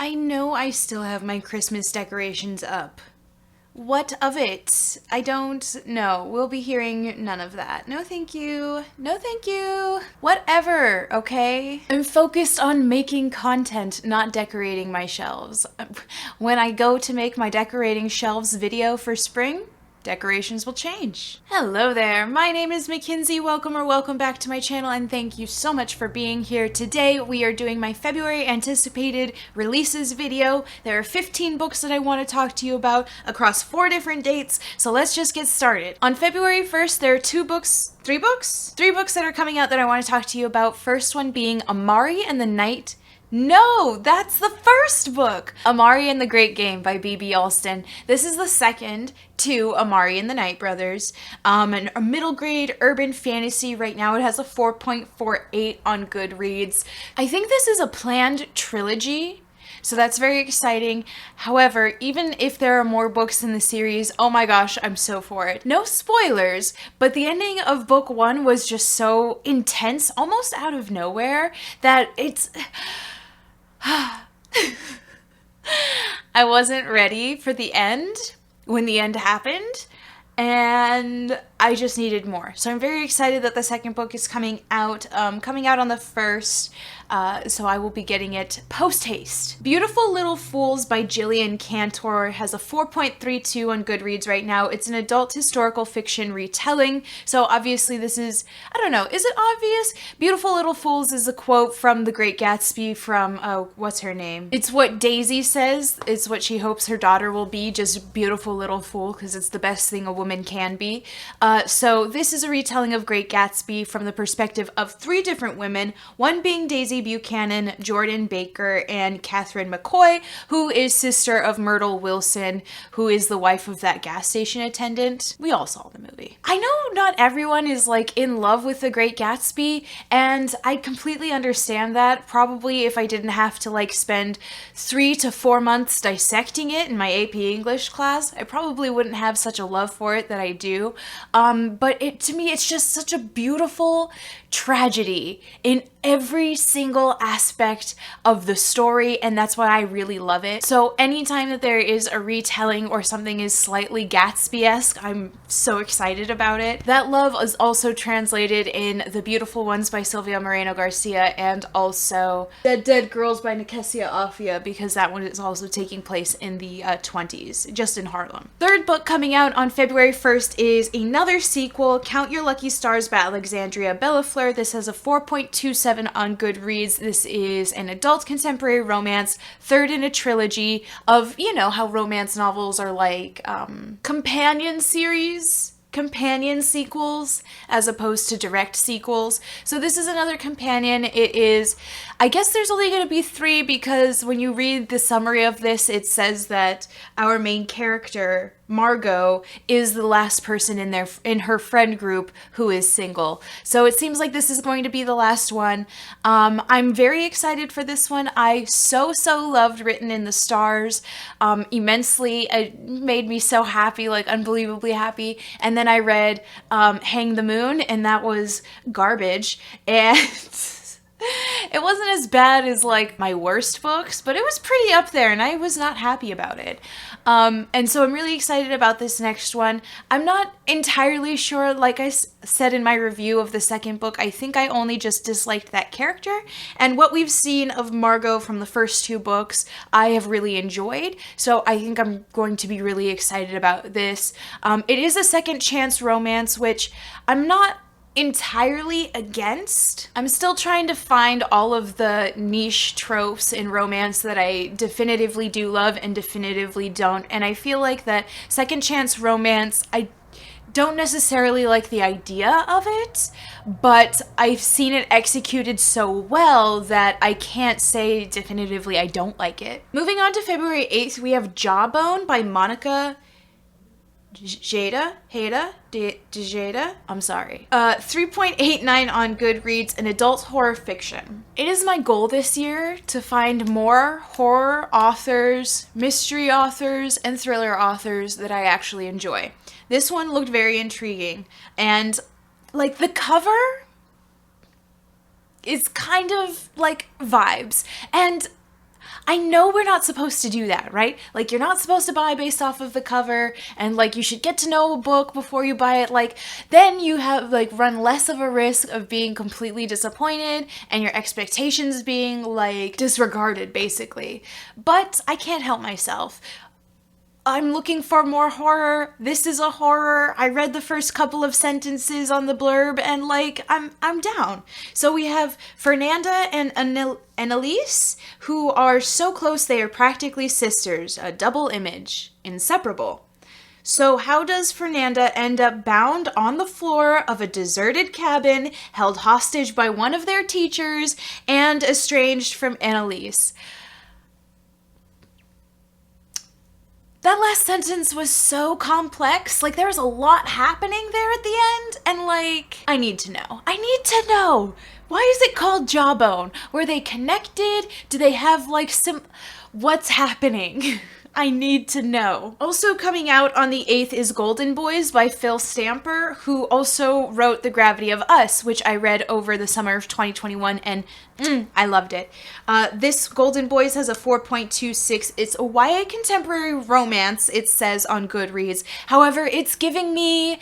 I know I still have my Christmas decorations up. What of it? I don't know. We'll be hearing none of that. No, thank you. No, thank you. Whatever, okay? I'm focused on making content, not decorating my shelves. When I go to make my decorating shelves video for spring, decorations will change. Hello there, my name is Mackenzie. Welcome back to my channel, and thank you so much for being here. Today we are doing my February anticipated releases video. There are 15 books that I want to talk to you about across 4 different dates, so let's just get started. On February 1st, there are three books that are coming out that I want to talk to you about. First one being Amari and the Night. No, that's the first book! Amari and the Great Game by B.B. Alston. This is the second to Amari and the Night Brothers. A middle grade urban fantasy. Right now it has a 4.48 on Goodreads. I think this is a planned trilogy, so that's very exciting. However, even if there are more books in the series, oh my gosh, I'm so for it. No spoilers, but the ending of book 1 was just so intense, almost out of nowhere, that it's... I wasn't ready for the end when the end happened, and I just needed more. So I'm very excited that the second book is coming out on the 1st, so I will be getting it post-haste. Beautiful Little Fools by Gillian Cantor has a 4.32 on Goodreads right now. It's an adult historical fiction retelling, so obviously this is, I don't know, is it obvious? Beautiful Little Fools is a quote from The Great Gatsby from, what's her name? It's what Daisy says, it's what she hopes her daughter will be, just beautiful little fool, because it's the best thing a woman can be. So this is a retelling of Great Gatsby from the perspective of 3 different women, one being Daisy Buchanan, Jordan Baker, and Catherine McCoy, who is sister of Myrtle Wilson, who is the wife of that gas station attendant. We all saw the movie. I know not everyone is like in love with The Great Gatsby, and I completely understand that. Probably if I didn't have to like spend 3 to 4 months dissecting it in my AP English class, I probably wouldn't have such a love for it that I do. But to me, it's just such a beautiful tragedy in every single aspect of the story, and that's why I really love it. So anytime that there is a retelling or something is slightly Gatsby-esque, I'm so excited about it. That love is also translated in The Beautiful Ones by Silvia Moreno Garcia, and also Dead Girls by Nikessia Afia, because that one is also taking place in the 20s, just in Harlem. Third book coming out on February 1st is another sequel, Count Your Lucky Stars by Alexandria Bellafleur. This has a 4.27 on Goodreads. This is an adult contemporary romance, third in a trilogy of, you know, how romance novels are like companion sequels as opposed to direct sequels. So this is another companion. It is, I guess there's only going to be 3 because when you read the summary of this, it says that our main character, Margot, is the last person in her friend group who is single. So it seems like this is going to be the last one. I'm very excited for this one. I so loved Written in the Stars immensely. It made me so happy, like unbelievably happy. And then I read Hang the Moon, and that was garbage. And it wasn't as bad as like my worst books, but it was pretty up there, and I was not happy about it. And so I'm really excited about this next one. I'm not entirely sure, like I said in my review of the second book, I think I only just disliked that character, and what we've seen of Margot from the first 2 books, I have really enjoyed, so I think I'm going to be really excited about this. It is a second chance romance, which I'm not entirely against. I'm still trying to find all of the niche tropes in romance that I definitively do love and definitively don't, and I feel like that second chance romance, I don't necessarily like the idea of it, but I've seen it executed so well that I can't say definitively I don't like it. Moving on to February 8th, we have Jawbone by Monica Jada, I'm sorry. 3.89 on Goodreads, an adult horror fiction. It is my goal this year to find more horror authors, mystery authors, and thriller authors that I actually enjoy. This one looked very intriguing, and like the cover is kind of like vibes, and I know we're not supposed to do that, right? Like, you're not supposed to buy based off of the cover, and like, you should get to know a book before you buy it. Like, then you have like run less of a risk of being completely disappointed and your expectations being like disregarded, basically. But I can't help myself. I'm looking for more horror. This is a horror. I read the first couple of sentences on the blurb and like I'm down. So we have Fernanda and Annalise, who are so close they are practically sisters, a double image, inseparable. So how does Fernanda end up bound on the floor of a deserted cabin, held hostage by one of their teachers, and estranged from Annalise? That last sentence was so complex. Like, there was a lot happening there at the end, and like, I need to know. I need to know. Why is it called Jawbone? Were they connected? Do they have like what's happening? I need to know. Also coming out on the 8th is Golden Boys by Phil Stamper, who also wrote The Gravity of Us, which I read over the summer of 2021, and I loved it. This Golden Boys has a 4.26. It's a YA contemporary romance, it says on Goodreads. However, it's giving me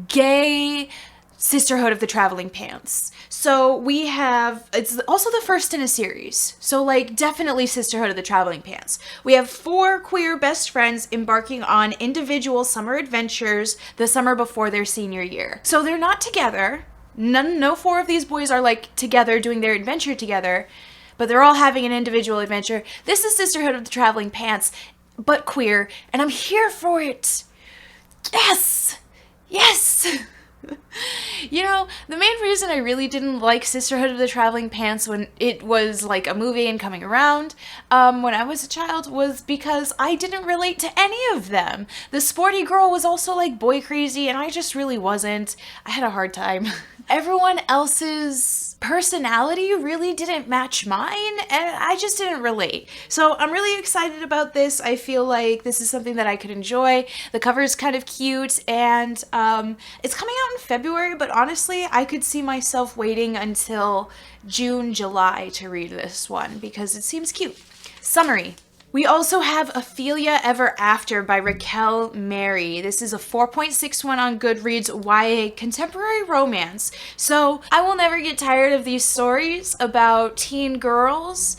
gay Sisterhood of the Traveling Pants. So we have, it's also the first in a series. So like, definitely Sisterhood of the Traveling Pants. We have 4 queer best friends embarking on individual summer adventures the summer before their senior year. So they're not together. No 4 of these boys are like together doing their adventure together, but they're all having an individual adventure. This is Sisterhood of the Traveling Pants, but queer, and I'm here for it. Yes! Yes! You know, the main reason I really didn't like Sisterhood of the Traveling Pants when it was like a movie and coming around when I was a child was because I didn't relate to any of them. The sporty girl was also like boy crazy and I just really wasn't. I had a hard time. Everyone else's personality really didn't match mine and I just didn't relate. So I'm really excited about this. I feel like this is something that I could enjoy. The cover is kind of cute and it's coming out in February, but honestly I could see myself waiting until June, July to read this one because it seems cute. Summary. We also have Ophelia Ever After by Raquel Mary. This is a 4.61 on Goodreads YA contemporary romance. So I will never get tired of these stories about teen girls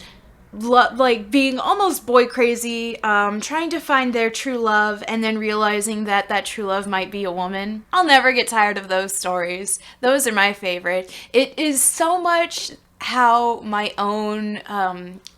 like being almost boy crazy, trying to find their true love and then realizing that that true love might be a woman. I'll never get tired of those stories. Those are my favorite. It is so much how my own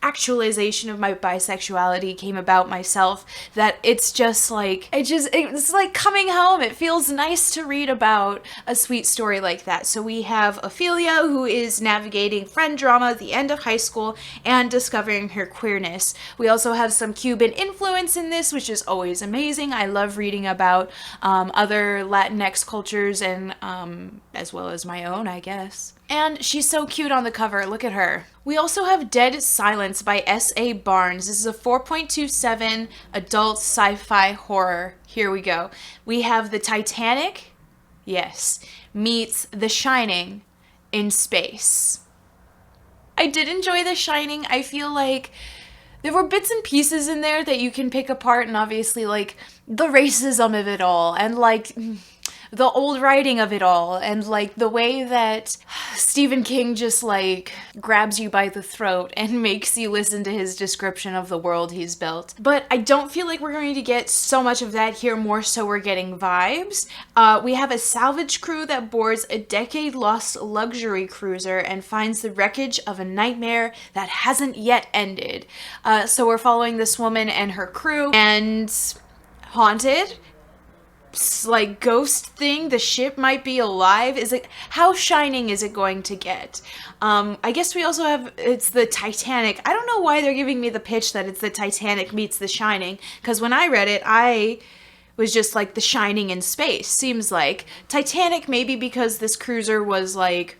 actualization of my bisexuality came about myself that it's just like it's like coming home. It feels nice to read about a sweet story like that. So we have Ophelia, who is navigating friend drama at the end of high school and discovering her queerness. We also have some Cuban influence in this, which is always amazing. I love reading about other Latinx cultures and as well as my own, I guess. And she's so cute on the cover. Look at her. We also have Dead Silence by S.A. Barnes. This is a 4.27 adult sci-fi horror. Here we go. We have The Titanic, yes, meets The Shining in space. I did enjoy The Shining. I feel like there were bits and pieces in there that you can pick apart, and obviously like the racism of it all and like the old writing of it all and like the way that Stephen King just like grabs you by the throat and makes you listen to his description of the world he's built. But I don't feel like we're going to get so much of that here, more so we're getting vibes. We have a salvage crew that boards a decade-lost luxury cruiser and finds the wreckage of a nightmare that hasn't yet ended. So we're following this woman and her crew, and haunted, like ghost thing, the ship might be alive. Is it, how shining is it going to get? I guess we also have, it's the Titanic. I don't know why they're giving me the pitch that it's the Titanic meets the Shining, because when I read it I was just like The Shining in space. Seems like Titanic, maybe because this cruiser was like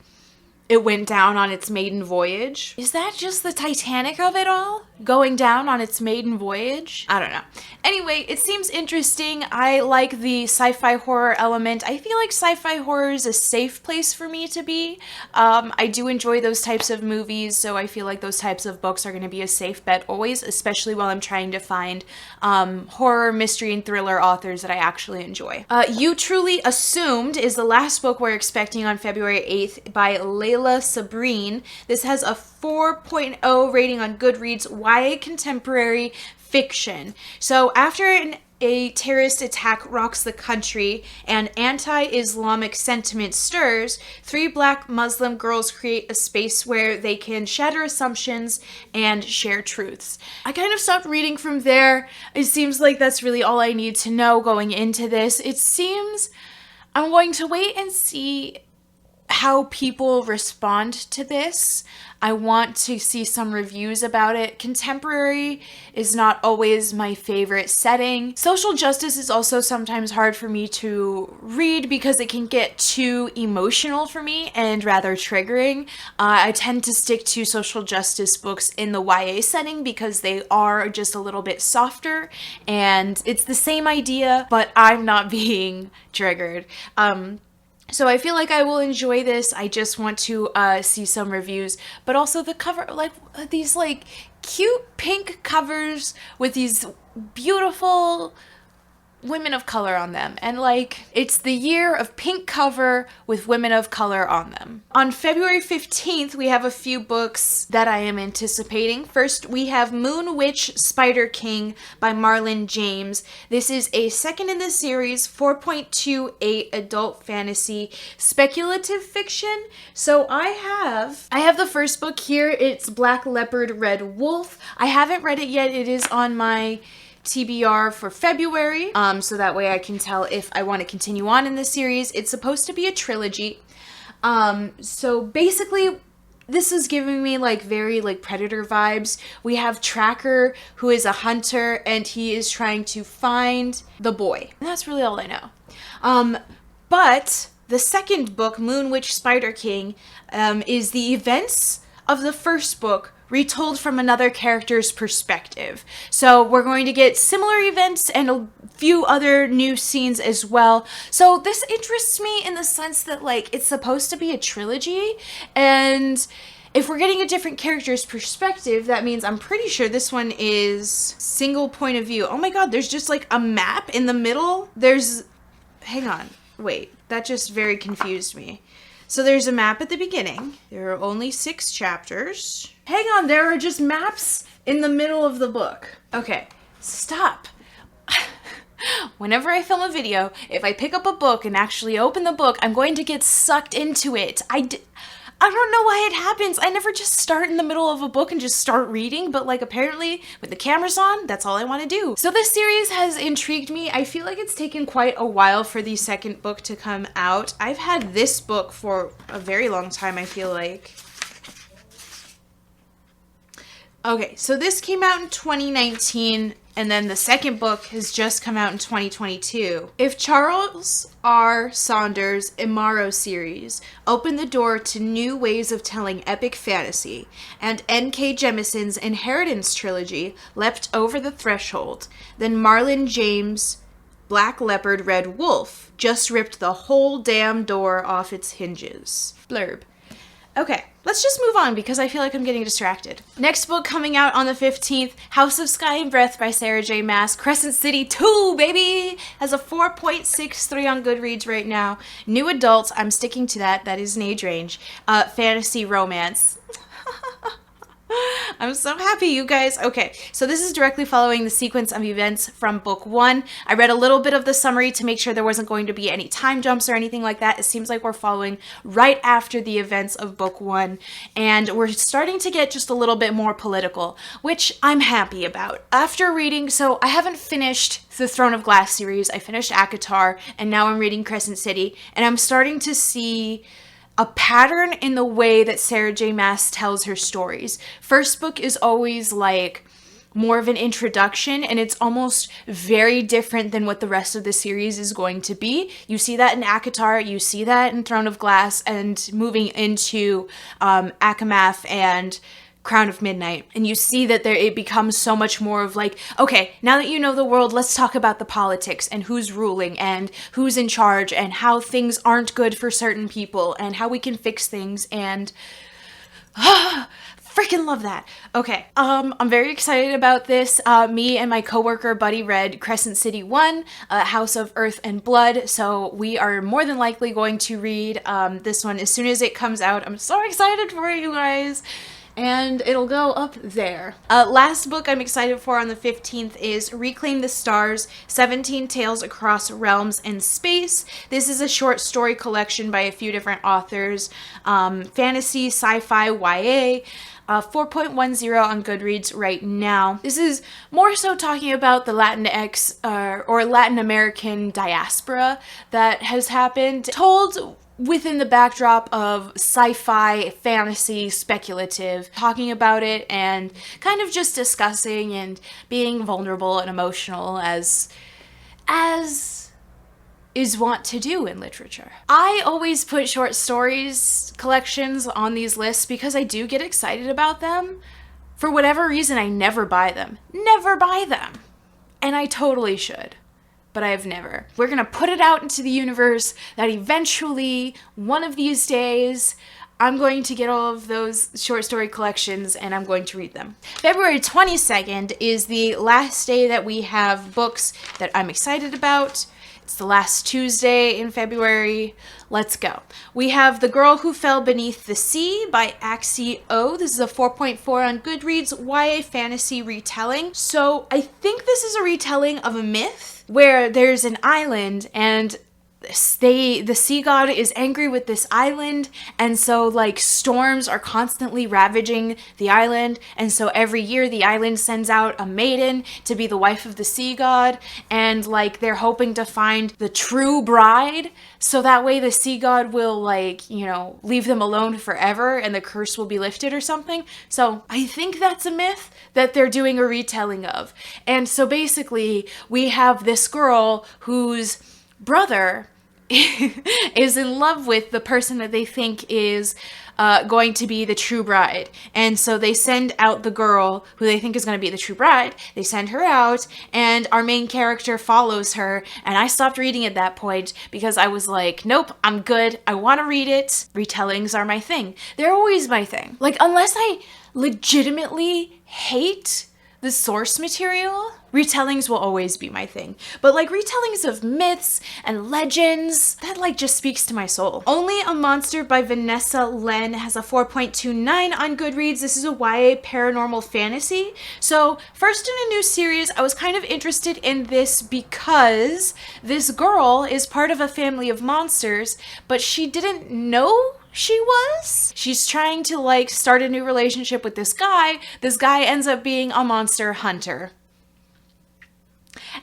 it went down on its maiden voyage. Is that just the Titanic of it all? Going down on its maiden voyage? I don't know. Anyway, it seems interesting. I like the sci-fi horror element. I feel like sci-fi horror is a safe place for me to be. I do enjoy those types of movies, so I feel like those types of books are going to be a safe bet always, especially while I'm trying to find horror, mystery, and thriller authors that I actually enjoy. You Truly Assumed is the last book we're expecting on February 8th by Layla Sabrine. This has a 4.0 rating on Goodreads, YA contemporary fiction. So after a terrorist attack rocks the country and anti-Islamic sentiment stirs, 3 Black Muslim girls create a space where they can shatter assumptions and share truths. I kind of stopped reading from there. It seems like that's really all I need to know going into this. It seems I'm going to wait and see how people respond to this. I want to see some reviews about it. Contemporary is not always my favorite setting. Social justice is also sometimes hard for me to read because it can get too emotional for me and rather triggering. I tend to stick to social justice books in the YA setting because they are just a little bit softer and it's the same idea, but I'm not being triggered. So I feel like I will enjoy this. I just want to see some reviews, but also the cover, like these like cute pink covers with these beautiful women of color on them, and like it's the year of pink cover with women of color on them. On February 15th we have a few books that I am anticipating. First we have Moon Witch Spider King by Marlon James. This is a second in the series 4.28 adult fantasy speculative fiction. So I have the first book here. It's Black Leopard Red Wolf. I haven't read it yet. It is on my TBR for February, so that way I can tell if I want to continue on in the series. It's supposed to be a trilogy. So basically this is giving me like very like Predator vibes. We have Tracker, who is a hunter, and he is trying to find the boy. And that's really all I know. But the second book, Moon Witch Spider King, is the events of the first book retold from another character's perspective. So we're going to get similar events and a few other new scenes as well. So this interests me in the sense that like it's supposed to be a trilogy, and if we're getting a different character's perspective, that means I'm pretty sure this one is single point of view. Oh my god, there's just like a map in the middle. Hang on, wait, that just very confused me. So there's a map at the beginning. There are only 6 chapters. Hang on, there are just maps in the middle of the book. Okay, stop. Whenever I film a video, if I pick up a book and actually open the book, I'm going to get sucked into it. I don't know why it happens. I never just start in the middle of a book and just start reading, but like apparently with the cameras on, that's all I want to do. So this series has intrigued me. I feel like it's taken quite a while for the second book to come out. I've had this book for a very long time, I feel like. Okay, so this came out in 2019, and then the second book has just come out in 2022. If Charles R. Saunders' Imaro series opened the door to new ways of telling epic fantasy, and N.K. Jemison's Inheritance trilogy leapt over the threshold, then Marlon James' Black Leopard Red Wolf just ripped the whole damn door off its hinges. Blurb. Okay, let's just move on because I feel like I'm getting distracted. Next book coming out on the 15th, House of Sky and Breath by Sarah J. Maas. Crescent City 2, baby! Has a 4.63 on Goodreads right now. New adult, I'm sticking to that. That is an age range. Fantasy romance. I'm so happy, you guys. Okay, so this is directly following the sequence of events from book 1. I read a little bit of the summary to make sure there wasn't going to be any time jumps or anything like that. It seems like we're following right after the events of book 1, and we're starting to get just a little bit more political, which I'm happy about. After reading, so I haven't finished the Throne of Glass series. I finished ACOTAR, and now I'm reading Crescent City, and I'm starting to see a pattern in the way that Sarah J. Maas tells her stories. First book is always like more of an introduction, and it's almost very different than what the rest of the series is going to be. You see that in ACOTAR, you see that in Throne of Glass, and moving into Akamath and Crown of Midnight. And you see that it becomes so much more of like, okay, now that you know the world, let's talk about the politics and who's ruling and who's in charge and how things aren't good for certain people and how we can fix things. And freaking love that. Okay, I'm very excited about this. Me and my coworker Buddy read Crescent City 1, House of Earth and Blood, so we are more than likely going to read this one as soon as it comes out. I'm so excited for you guys. And it'll go up there. Last book I'm excited for on the 15th is Reclaim the Stars, 17 Tales Across Realms and Space. This is a short story collection by a few different authors. Fantasy, sci-fi, YA. 4.10 on Goodreads right now. This is more so talking about the Latinx or Latin American diaspora that has happened, told within the backdrop of sci-fi, fantasy, speculative, talking about it and kind of just discussing and being vulnerable and emotional as is wont to do in literature. I always put short stories collections on these lists because I do get excited about them. For whatever reason, I never buy them. Never buy them. And I totally should. But I have never. We're gonna put it out into the universe that eventually, one of these days, I'm going to get all of those short story collections and I'm going to read them. February 22nd is the last day that we have books that I'm excited about. It's the last Tuesday in February. Let's go. We have The Girl Who Fell Beneath the Sea by Axie O. This is a 4.4 on Goodreads, YA fantasy retelling. So I think this is a retelling of a myth where there's an island and the sea god is angry with this island, and so like storms are constantly ravaging the island, and so every year the island sends out a maiden to be the wife of the sea god, and like they're hoping to find the true bride so that way the sea god will like, you know, leave them alone forever and the curse will be lifted or something. So I think that's a myth that they're doing a retelling of. And so basically we have this girl whose brother is in love with the person that they think is going to be the true bride. And so they send out the girl who they think is going to be the true bride. They send her out and our main character follows her. And I stopped reading at that point because I was like, nope, I'm good. I want to read it. Retellings are my thing. They're always my thing. Like, unless I legitimately hate the source material, retellings will always be my thing. But like retellings of myths and legends, that like just speaks to my soul. Only a Monster by Vanessa Len has a 4.29 on Goodreads. This is a YA paranormal fantasy. So first in a new series, I was kind of interested in this because this girl is part of a family of monsters, but she didn't know she was. She's trying to like start a new relationship with this guy. This guy ends up being a monster hunter.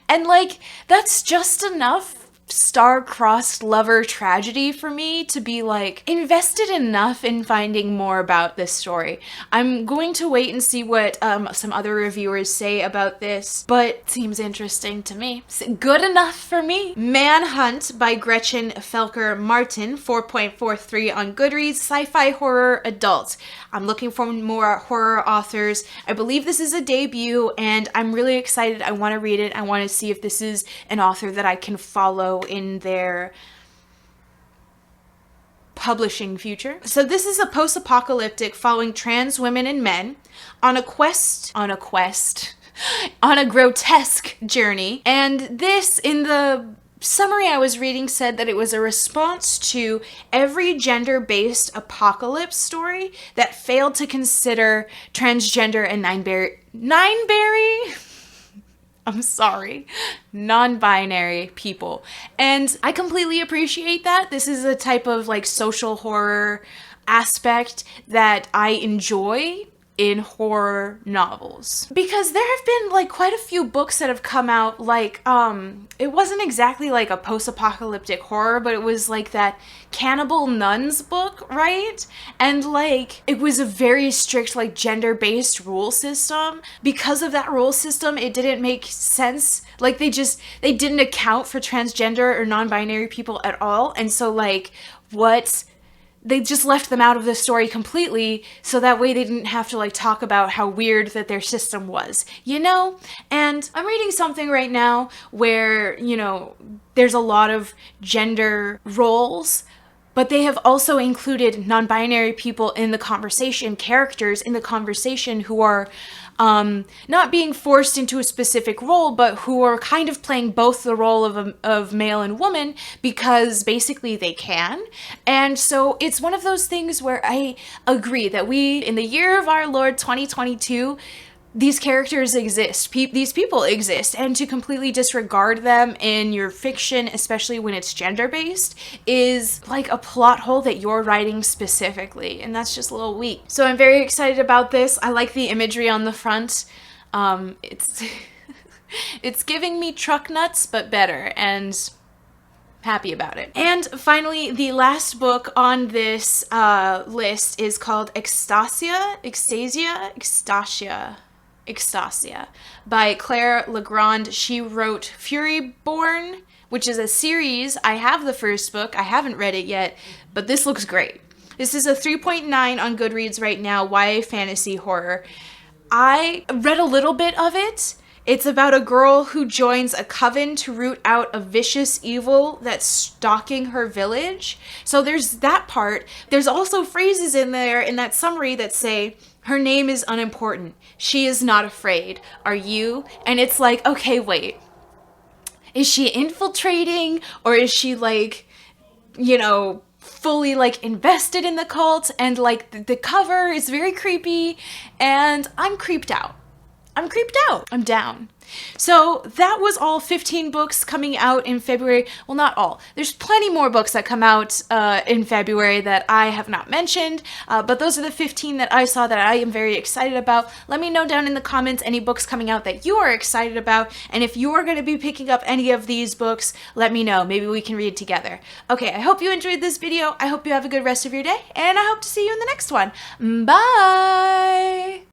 And like, that's just enough star-crossed lover tragedy for me to be like invested enough in finding more about this story. I'm going to wait and see what some other reviewers say about this, but it seems interesting to me. It's good enough for me. Manhunt by Gretchen Felker Martin, 4.43 on Goodreads, sci-fi horror adult. I'm looking for more horror authors. I believe this is a debut and I'm really excited. I want to read it. I want to see if this is an author that I can follow in their publishing future. So this is a post-apocalyptic following trans women and men on a grotesque journey. And this, in the summary I was reading, said that it was a response to every gender-based apocalypse story that failed to consider transgender and non-binary people. And I completely appreciate that. This is a type of like social horror aspect that I enjoy in horror novels, because there have been like quite a few books that have come out, like it wasn't exactly like a post-apocalyptic horror, but it was like that Cannibal Nuns book, right? And like it was a very strict like gender-based rule system. Because of that rule system, it didn't make sense. Like they didn't account for transgender or non-binary people at all. And so like they just left them out of the story completely, so that way they didn't have to like talk about how weird that their system was, you know? And I'm reading something right now where, you know, there's a lot of gender roles, but they have also included non-binary people in the conversation, characters in the conversation who are not being forced into a specific role, but who are kind of playing both the role of male and woman because basically they can. And so it's one of those things where I agree that we, in the year of our Lord 2022, these characters exist, these people exist, and to completely disregard them in your fiction, especially when it's gender-based, is like a plot hole that you're writing specifically, and that's just a little weak. So I'm very excited about this. I like the imagery on the front. It's it's giving me truck nuts, but better, and happy about it. And finally, the last book on this list is called Extasia by Claire Legrand. She wrote Furyborn, which is a series. I have the first book. I haven't read it yet, but this looks great. This is a 3.9 on Goodreads right now, YA fantasy horror. I read a little bit of it. It's about a girl who joins a coven to root out a vicious evil that's stalking her village. So there's that part. There's also phrases in there in that summary that say, her name is unimportant. She is not afraid. Are you? And it's like, okay, wait. Is she infiltrating, or is she like, you know, fully like invested in the cult? And like the cover is very creepy, and I'm creeped out. I'm down. So that was all 15 books coming out in February. Well, not all. There's plenty more books that come out in February that I have not mentioned, but those are the 15 that I saw that I am very excited about. Let me know down in the comments any books coming out that you are excited about, and if you are going to be picking up any of these books, let me know. Maybe we can read together. Okay, I hope you enjoyed this video. I hope you have a good rest of your day, and I hope to see you in the next one. Bye!